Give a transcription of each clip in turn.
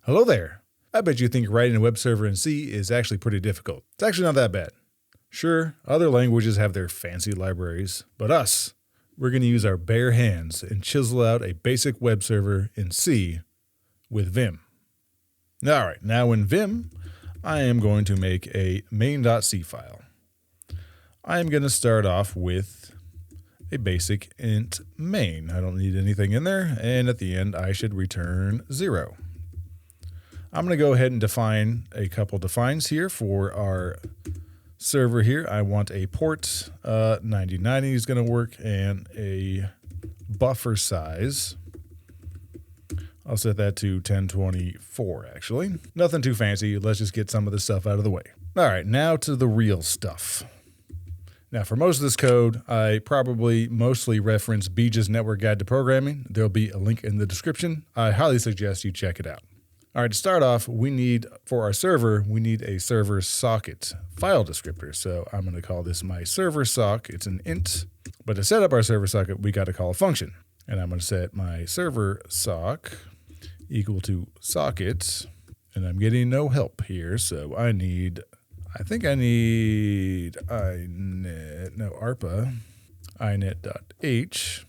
Hello there. I bet you think writing a web server in C is actually pretty difficult. It's actually not that bad. Sure, other languages have their fancy libraries, but we're going to use our bare hands and chisel out a basic web server in C with Vim. All right, now in Vim, I am going to make a main.c file. I am going to start off with a basic int main. I don't need anything in there, and at the end I should return 0. I'm going to go ahead and define a couple defines here for our server here. I want a port, 9090 is going to work, and a buffer size. I'll set that to 1024 actually. Nothing too fancy. Let's just get some of this stuff out of the way. All right, now to the real stuff. Now, for most of this code, I probably mostly reference Beej's Network Guide to Programming. There'll be a link in the description. I highly suggest you check it out. All right, to start off, for our server, we need a server socket file descriptor. So I'm going to call this my server sock. It's an int. But to set up our server socket, we got to call a function. And I'm going to set my server sock equal to socket. And I'm getting no help here, so I need ARPA, inet.h.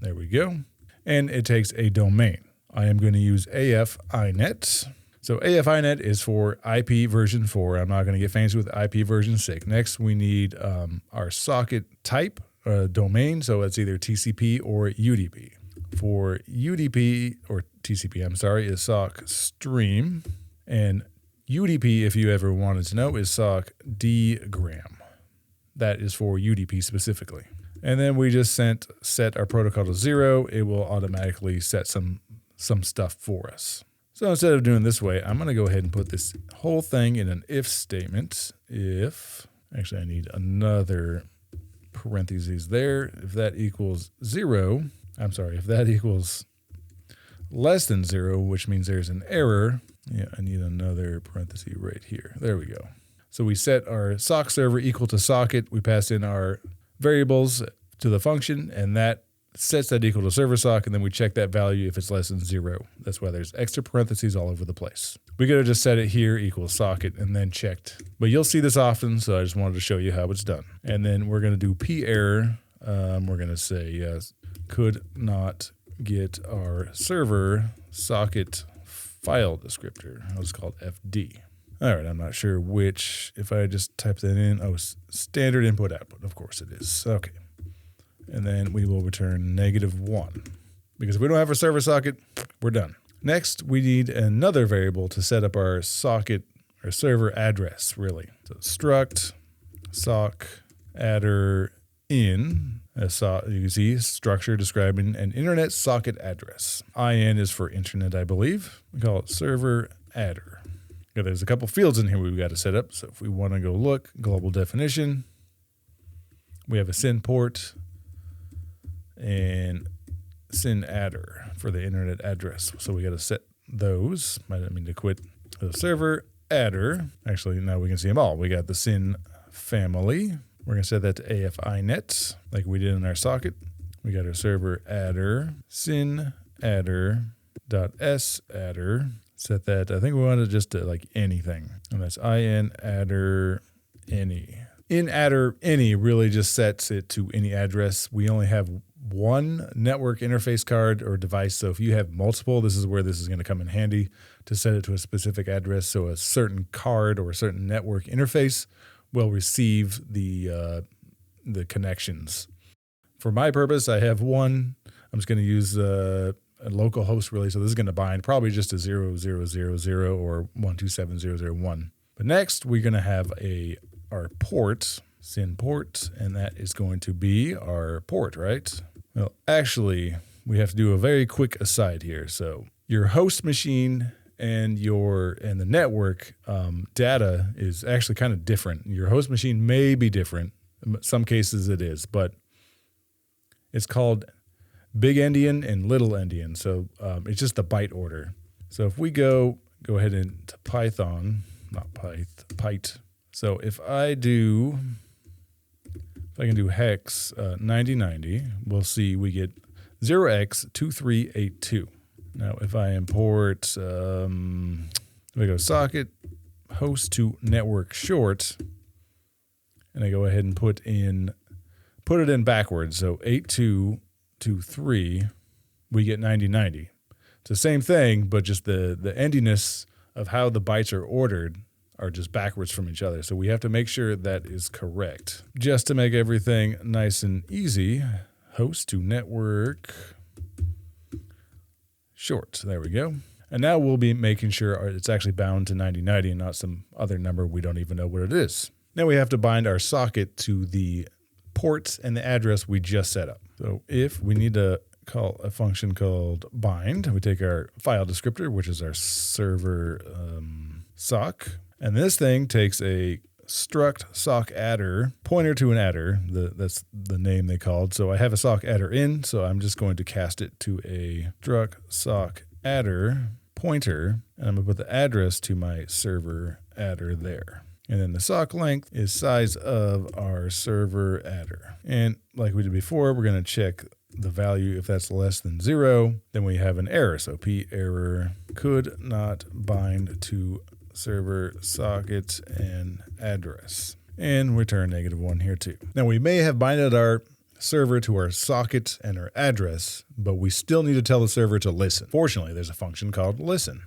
There we go. And it takes a domain. I am going to use AF inet. So AF inet is for IP version 4. I'm not going to get fancy with IP version 6. Next, we need our socket type domain. So it's either TCP or UDP. For UDP or TCP, is sock stream, and UDP, if you ever wanted to know, is sock dgram. That is for UDP specifically. And then we just set our protocol to 0. It will automatically set some stuff for us. So instead of doing this way, I'm going to go ahead and put this whole thing in an if statement. Actually I need another parentheses there. If that equals less than 0, which means there's an error. Yeah, I need another parenthesis right here. There we go. So we set our sock server equal to socket. We pass in our variables to the function, and that sets that equal to server sock, and then we check that value if it's less than 0. That's why there's extra parentheses all over the place. We could have just set it here equals socket and then checked. But you'll see this often, so I just wanted to show you how it's done. And then we're going to do p error. We're going to say could not get our server socket file descriptor. That was called FD. All right, I'm not sure which, if I just type that in, standard input output. Of course it is. Okay. And then we will return -1. Because if we don't have a server socket, we're done. Next, we need another variable to set up our socket or server address, really. So struct sock adder in. You can see structure describing an internet socket address. IN is for internet, I believe. We call it server adder. Okay, there's a couple fields in here we've got to set up. So if we want to go look, global definition, we have a SYN port and SYN adder for the internet address. So we got to set those. I didn't mean to quit. The server adder. Actually, now we can see them all. We got the SYN family. We're going to set that to AF inet, like we did in our socket. We got our server adder, SYN adder.s adder. Set that, I think we wanted just to like anything. And that's in adder any. In adder any really just sets it to any address. We only have one network interface card or device. So if you have multiple, this is where this is going to come in handy to set it to a specific address. So a certain card or a certain network interface will receive the connections. For my purpose, I have one. I'm just going to use a local host really. So this is going to bind probably just to 0000 or 127001. But next we're going to have our port, SYN port, and that is going to be our port, right? Well, actually, we have to do a very quick aside here. So your host machine and the network data is actually kind of different. Your host machine may be different. In some cases it is, but it's called big endian and little endian. So it's just the byte order. So if we go ahead into Python, not Pyth. So if I can do hex 9090, we'll see we get 0x2382. Now, if I import, we go socket host to network short, and I go ahead and put it in backwards. So 8223, we get 9090. It's the same thing, but just the endiness of how the bytes are ordered are just backwards from each other. So we have to make sure that is correct. Just to make everything nice and easy, host to network short. There we go. And now we'll be making sure it's actually bound to 9090 and not some other number we don't even know what it is. Now we have to bind our socket to the ports and the address we just set up. So if we need to call a function called bind, we take our file descriptor, which is our server sock, and this thing takes a struct sock adder pointer to an adder. That's the name they called. So I have a sock adder in, so I'm just going to cast it to a struct sock adder pointer, and I'm going to put the address to my server adder there. And then the sock length is size of our server adder. And like we did before, we're going to check the value. If that's less than 0, then we have an error. So p error could not bind to server socket and address. And return -1 here too. Now we may have binded our server to our socket and our address, but we still need to tell the server to listen. Fortunately, there's a function called listen.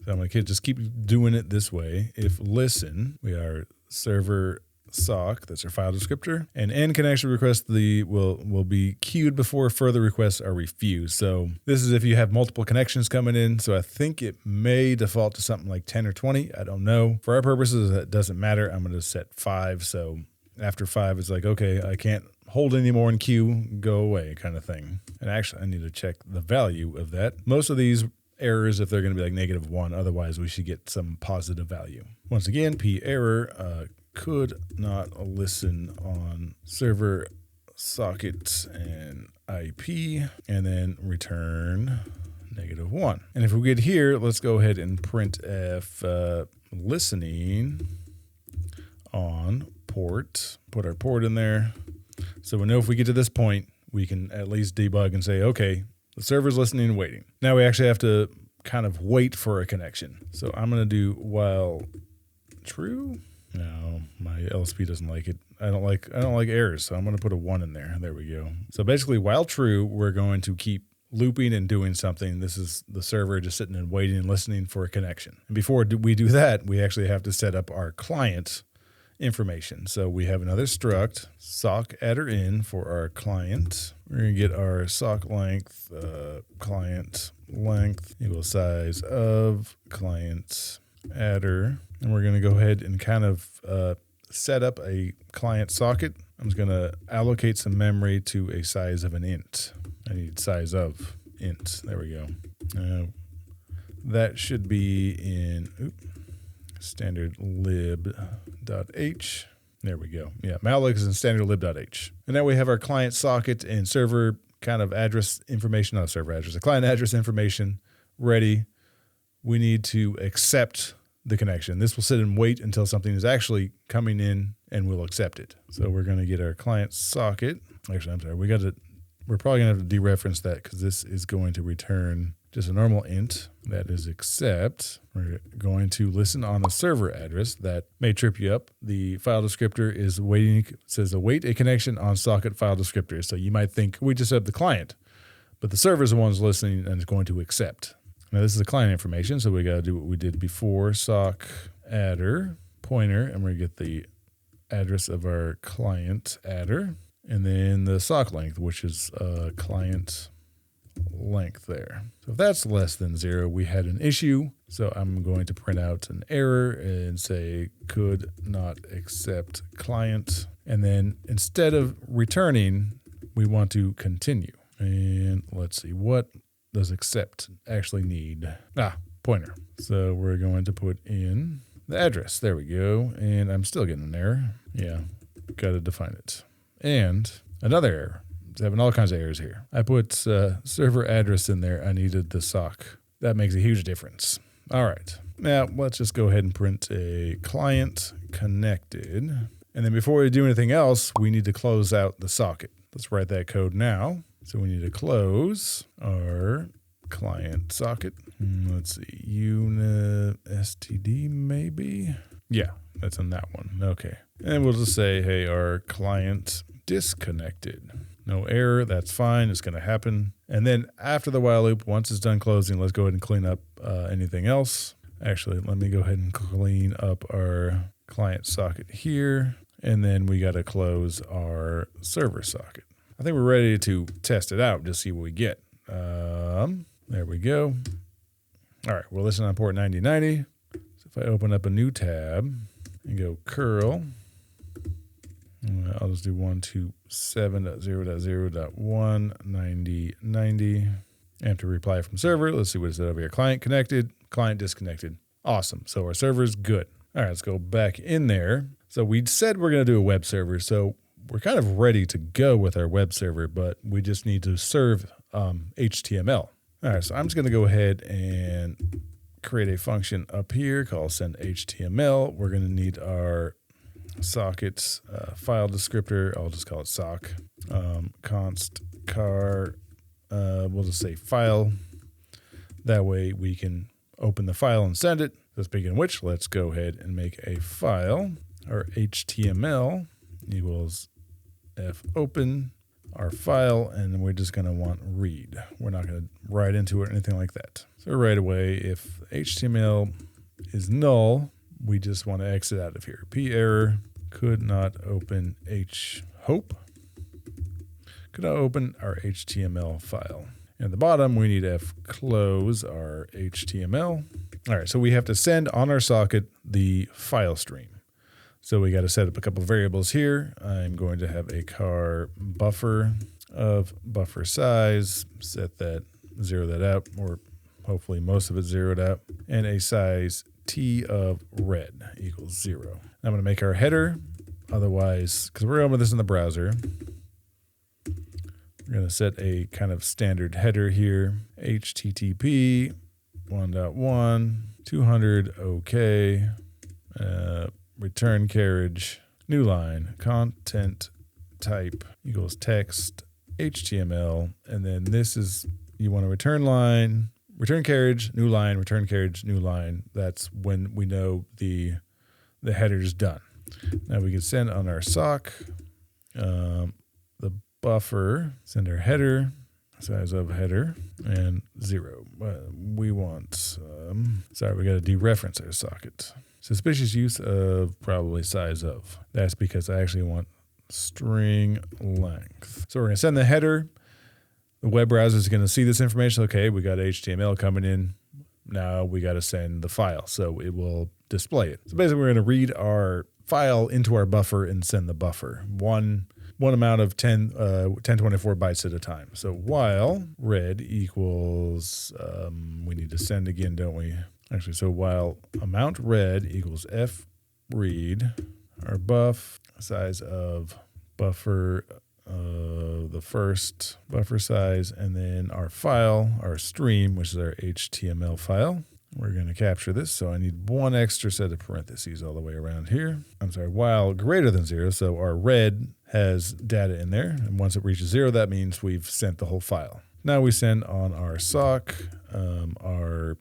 So I'm going to just keep doing it this way. If listen, we are server sock, that's our file descriptor, and end connection request will be queued before further requests are refused. So this is if you have multiple connections coming in. So I think it may default to something like 10 or 20. I don't know. For our purposes, it doesn't matter. I'm going to set 5. So after 5, it's like, okay, I can't hold any more in queue, go away kind of thing. And actually, I need to check the value of that. Most of these errors, if they're going to be like -1, otherwise we should get some positive value. Once again, p error could not listen on server socket and IP, and then return -1. And if we get here, let's go ahead and printf listening on port, put our port in there. So we know if we get to this point, we can at least debug and say, okay, the server's listening and waiting. Now we actually have to kind of wait for a connection. So I'm going to do while true. No, my LSP doesn't like it. I don't like errors, so I'm going to put a 1 in there. There we go. So basically, while true, we're going to keep looping and doing something. This is the server just sitting and waiting and listening for a connection. And before we do that, we actually have to set up our client information. So we have another struct sock adder in for our client. We're going to get our sock length, client length equals size of client adder. And we're going to go ahead and kind of set up a client socket. I'm just going to allocate some memory to a size of an int. I need size of int. There we go. That should be in standard lib.h. There we go. Yeah, malloc is in standard lib.h. And now we have our client socket and server kind of address information, not server address, the client address information ready. We need to accept the connection. This will sit and wait until something is actually coming in and we'll accept it. So we're going to get our client socket. Actually, I'm sorry. We're probably going to have to dereference that because this is going to return just a normal int that is accept. We're going to listen on the server address. That may trip you up. The file descriptor is waiting, says await a connection on socket file descriptor. So you might think we just have the client, but the server is the one who's listening and is going to accept. Now this is the client information, so we got to do what we did before, sock adder pointer, and we're going to get the address of our client adder, and then the sock length, which is client length there. So if that's less than 0, we had an issue. So I'm going to print out an error and say could not accept client. And then instead of returning, we want to continue. And let's see, what does accept actually need? Pointer. So we're going to put in the address. There we go. And I'm still getting an error. Yeah, got to define it. And another error. It's having all kinds of errors here. I put server address in there. I needed the sock. That makes a huge difference. All right. Now let's just go ahead and print a client connected. And then before we do anything else, we need to close out the socket. Let's write that code now. So we need to close our client socket. Let's see, unit std maybe. Yeah, that's on that one. Okay. And we'll just say, hey, our client disconnected. No error, that's fine, it's going to happen. And then after the while loop, once it's done closing, let's go ahead and clean up anything else. Actually, let me go ahead and clean up our client socket here. And then we got to close our server socket. I think we're ready to test it out, just see what we get. There we go. All right, we're listening on port 9090. So if I open up a new tab and go curl, I'll just do 127.0.0.19090. And to reply from server, let's see what it said over here. Client connected, client disconnected. Awesome. So our server's good. All right, let's go back in there. So we said we're going to do a web server. So we're kind of ready to go with our web server, but we just need to serve HTML. All right, so I'm just going to go ahead and create a function up here called send HTML. We're going to need our sockets file descriptor. I'll just call it sock. Const char. We'll just say file. That way we can open the file and send it. So speaking of which, let's go ahead and make a file. Our HTML equals f open our file, and we're just going to want read. We're not going to write into it or anything like that. So right away, if HTML is null, we just want to exit out of here. P error could not open hope. Could not open our HTML file. At the bottom, we need f close our HTML. All right, so we have to send on our socket the file stream. So we got to set up a couple of variables here. I'm going to have a car buffer of buffer size, zero that out, or hopefully most of it zeroed out, and a size t of red equals 0. I'm going to make our header, otherwise, because we're going with this in the browser, we're going to set a kind of standard header here, http 1.1, 200, okay, return carriage, new line, content type equals text, HTML, and then this is, you want a return line, return carriage, new line, return carriage, new line. That's when we know the header's done. Now we can send on our sock, the buffer, send our header, size of header, and 0. We want, sorry, we got to dereference our socket. Suspicious use of probably size of. That's because I actually want string length. So we're going to send the header. The web browser is going to see this information. Okay, we got HTML coming in. Now we got to send the file. So it will display it. So basically we're going to read our file into our buffer and send the buffer. One amount of 1024 bytes at a time. So while red equals, we need to send again, don't we? Actually, so while amount red equals f read, our buff size of buffer, the first buffer size, and then our file, our stream, which is our HTML file. We're going to capture this, so I need one extra set of parentheses all the way around here. I'm sorry, while greater than 0, so our red has data in there, and once it reaches 0, that means we've sent the whole file. Now we send on our sock, our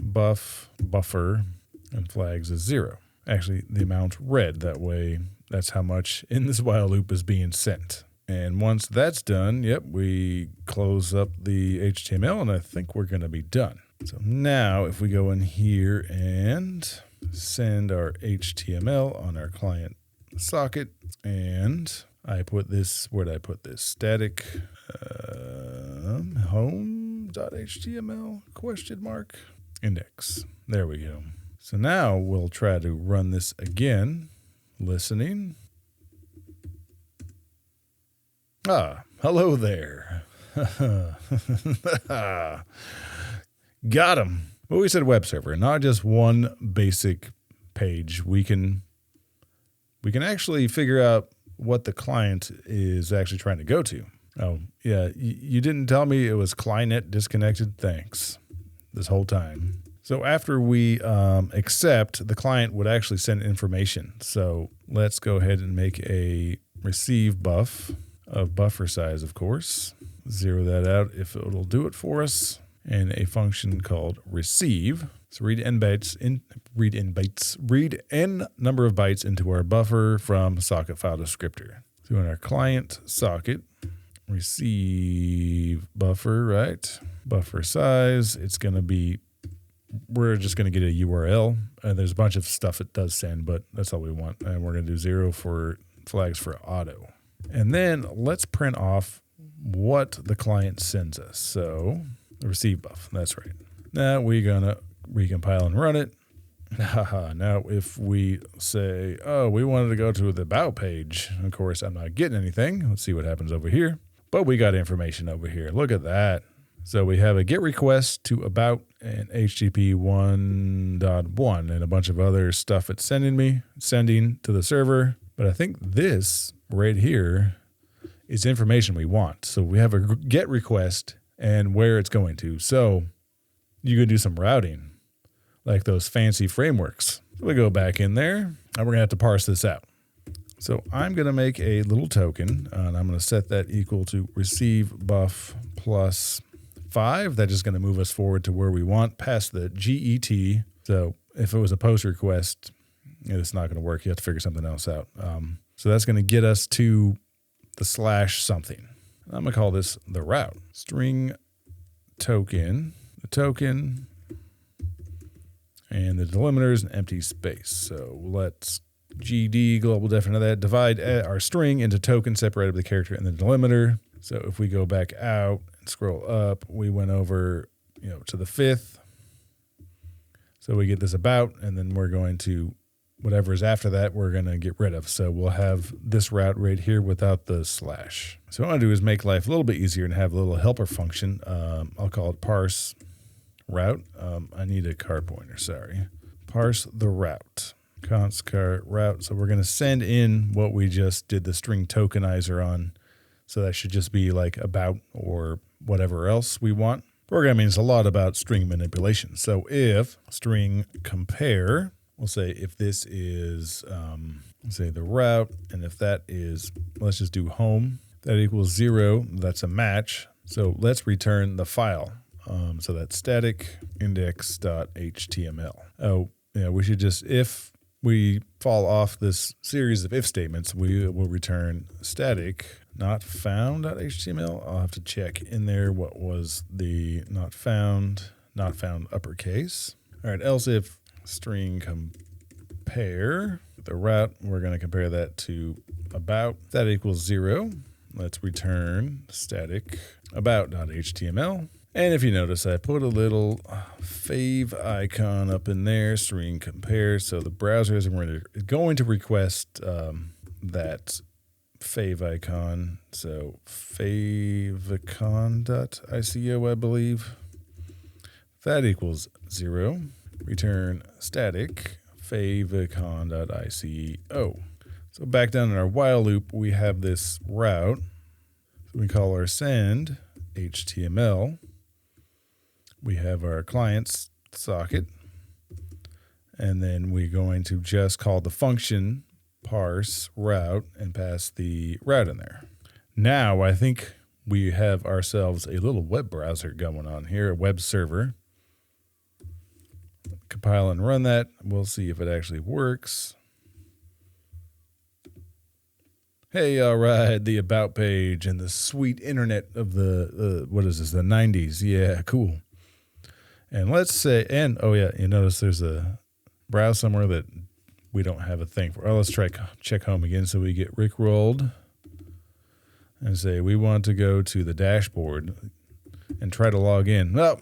buffer, and flags is 0. Actually, the amount red, that way, that's how much in this while loop is being sent. And once that's done, yep, we close up the HTML, and I think we're going to be done. So now if we go in here and send our HTML on our client socket, and I put this, where did I put this? Static home.html question mark index. There we go. So now we'll try to run this again, listening. Hello there. Got him. Well, we said web server, not just one basic page. We can actually figure out what the client is actually trying to go to. Oh, yeah, you didn't tell me it was client disconnected. Thanks. This whole time. So after we accept, the client would actually send information. So let's go ahead and make a receive buff of buffer size, of course. Zero that out if it'll do it for us. and a function called receive. So read n number of bytes into our buffer from socket file descriptor. So in our client socket, receive buffer, right? Buffer size, we're just going to get a URL, and there's a bunch of stuff it does send, but that's all we want. And we're going to do 0 for flags for auto. And then let's print off what the client sends us. So the receive buff, that's right. Now we're going to recompile and run it. Now if we say, oh, we wanted to go to the about page, of course I'm not getting anything. Let's see what happens over here. But we got information over here. Look at that. So we have a GET request to about and HTTP 1.1 and a bunch of other stuff it's sending to the server. But I think this right here is information we want. So we have a GET request and where it's going to. So you can do some routing like those fancy frameworks. So we go back in there and we're going to have to parse this out. So I'm going to make a little token, and I'm going to set that equal to receive buff plus 5. That's just going to move us forward to where we want past the GET. So if it was a post request, it's not going to work. You have to figure something else out. So that's going to get us to the slash something. I'm going to call this the route. String token, the token, and the delimiter is an empty space. So let's GD global definition of that, divide our string into token separated by the character and the delimiter. So if we go back out and scroll up, we went over, to the 5th. So we get this about, and then we're going to, whatever is after that, we're going to get rid of. So we'll have this route right here without the slash. So what I want to do is make life a little bit easier and have a little helper function. I'll call it parse route. I need a car pointer, sorry. Parse the route. Const car route. So we're going to send in what we just did the string tokenizer on. So that should just be like about or whatever else we want. Programming is a lot about string manipulation. So if string compare, we'll say if this is, say the route, and if that is, let's just do home, that equals 0, that's a match. So let's return the file. So that's static index.html. Oh, yeah, we should just, if we fall off this series of if statements, we will return static not found.html. I'll have to check in there what was the not found uppercase. All right, else if string compare the route, we're going to compare that to about. That equals 0. Let's return static about.html. And if you notice, I put a little fave icon up in there, string compare. So the browser is going to request that fave icon. So favicon.ico, I believe. That equals 0. Return static favicon.ico. So back down in our while loop, we have this route. So we call our send HTML. We have our client's socket, and then we're going to just call the function parse route and pass the route in there. Now I think we have ourselves a little web browser going on here, a web server. Compile and run that. We'll see if it actually works. Hey, all right, the about page and the sweet internet of the, what is this, the 90s. Yeah, cool. And let's say, oh yeah, you notice there's a browse somewhere that we don't have a thing for. Oh, let's try check home again. So we get rickrolled and say we want to go to the dashboard and try to log in. Oh,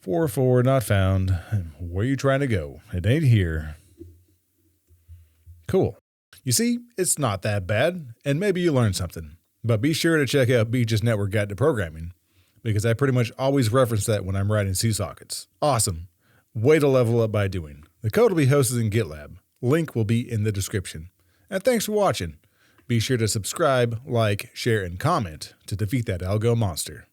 44 not found. Where are you trying to go? It ain't here. Cool. You see, it's not that bad, and maybe you learned something. But be sure to check out Beej's Network Guide to Programming, because I pretty much always reference that when I'm writing C sockets. Awesome. Way to level up by doing. The code will be hosted in GitLab. Link will be in the description. And thanks for watching. Be sure to subscribe, like, share, and comment to defeat that algo monster.